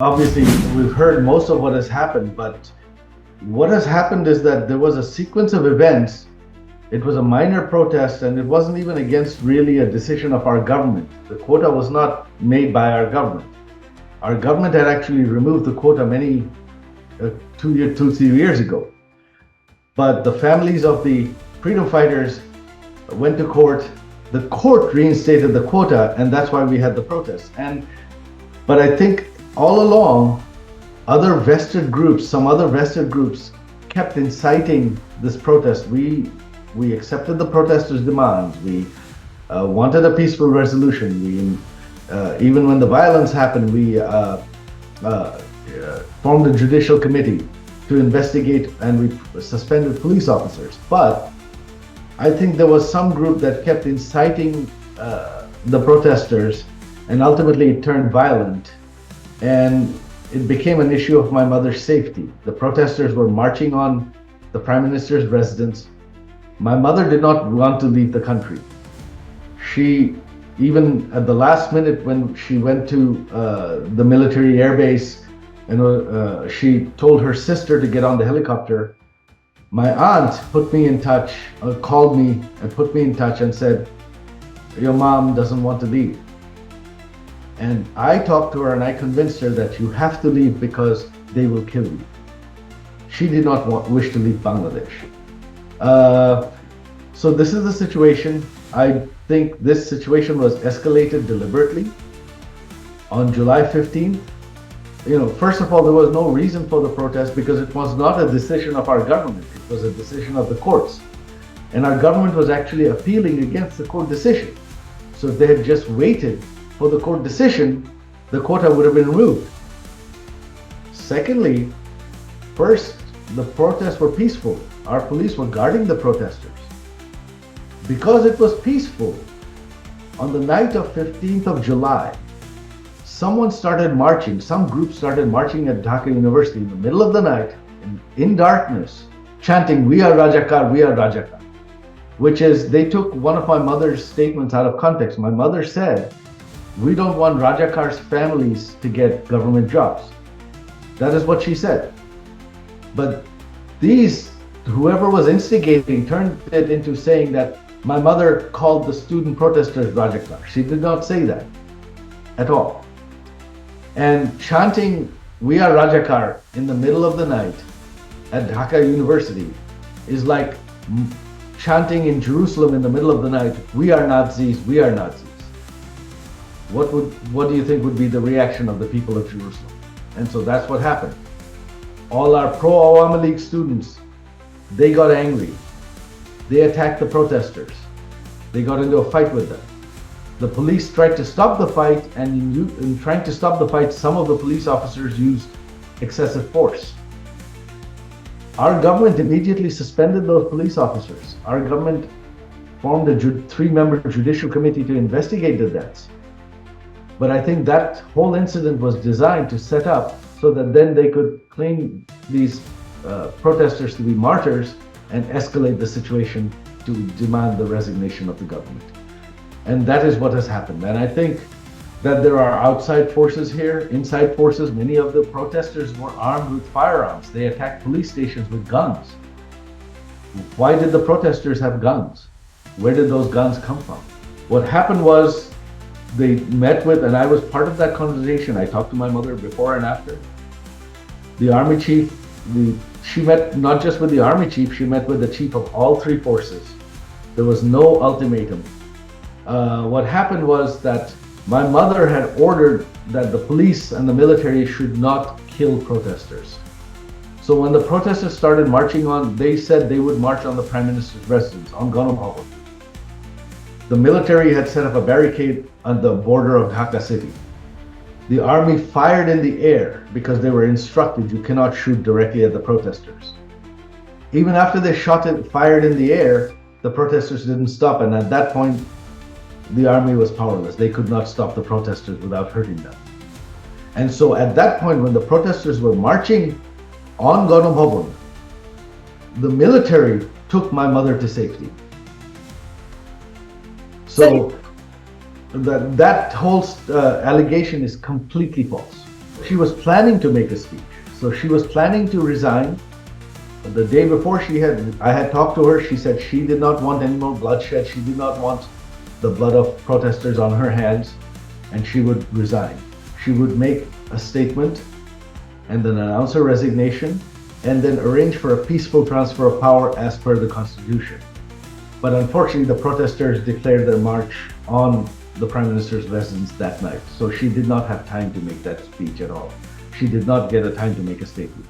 Obviously, we've heard most of what has happened, but what has happened is that there was a sequence of events. It was a minor protest, and it wasn't even against really a decision of our government. The quota was not made by our government. Our government had actually removed the quota many 3 years ago. But the families of the freedom fighters went to court. The court reinstated the quota, and that's why we had the protest. But I think all along, some other vested groups kept inciting this protest. We accepted the protesters' demands. We wanted a peaceful resolution. Even when the violence happened, we formed a judicial committee to investigate, and we suspended police officers. But I think there was some group that kept inciting the protesters, and ultimately it turned violent. And it became an issue of my mother's safety. The protesters were marching on the Prime Minister's residence. My mother did not want to leave the country. She, even at the last minute when she went to the military air base, she told her sister to get on the helicopter. My aunt put me in touch, called me and put me in touch and said, "Your mom doesn't want to leave." And I talked to her and I convinced her that you have to leave because they will kill you. She did not wish to leave Bangladesh. So this is the situation. I think this situation was escalated deliberately. On July 15th, first of all, there was no reason for the protest because it was not a decision of our government. It was a decision of the courts. And our government was actually appealing against the court decision. So if they had just waited for the court decision, the quota would have been removed. Secondly, first, the protests were peaceful. Our police were guarding the protesters. Because it was peaceful, on the night of 15th of July, some group started marching at Dhaka University in the middle of the night, in darkness, chanting, "We are Rajakar, we are Rajakar," which is, they took one of my mother's statements out of context. My mother said, "We don't want Rajakar's families to get government jobs." That is what she said. But whoever was instigating turned it into saying that my mother called the student protesters Rajakar. She did not say that at all. And chanting, "We are Rajakar," in the middle of the night at Dhaka University is like chanting in Jerusalem in the middle of the night, "We are Nazis, we are Nazis." What do you think would be the reaction of the people of Jerusalem? And so that's what happened. All our pro-Awami League students, they got angry. They attacked the protesters. They got into a fight with them. The police tried to stop the fight, and in trying to stop the fight, some of the police officers used excessive force. Our government immediately suspended those police officers. Our government formed a 3-member judicial committee to investigate the deaths. But I think that whole incident was designed to set up so that then they could claim these protesters to be martyrs and escalate the situation to demand the resignation of the government. And that is what has happened. And I think that there are outside forces here, inside forces. Many of the protesters were armed with firearms. They attacked police stations with guns. Why did the protesters have guns? Where did those guns come from? What happened was they met with, and I was part of that conversation. I talked to my mother before and after. The army chief, she met not just with the army chief, she met with the chief of all 3 forces. There was no ultimatum. What happened was that my mother had ordered that the police and the military should not kill protesters. So when the protesters started marching on, they said they would march on the Prime Minister's residence, on Ghanem Bhavan. The military had set up a barricade on the border of Dhaka city. The army fired in the air because they were instructed you cannot shoot directly at the protesters. Even after they fired in the air, the protesters didn't stop, and at that point, the army was powerless. They could not stop the protesters without hurting them. And so at that point, when the protesters were marching on Ghanem Bhavan, the military took my mother to safety. So that whole allegation is completely false. she was planning to make a speech. So she was planning to resign. The day before I had talked to her, she said she did not want any more bloodshed. She did not want the blood of protesters on her hands, and she would resign. She would make a statement and then announce her resignation and then arrange for a peaceful transfer of power as per the Constitution. But unfortunately, the protesters declared their march on the Prime Minister's residence that night. So she did not have time to make that speech at all. She did not get a time to make a statement.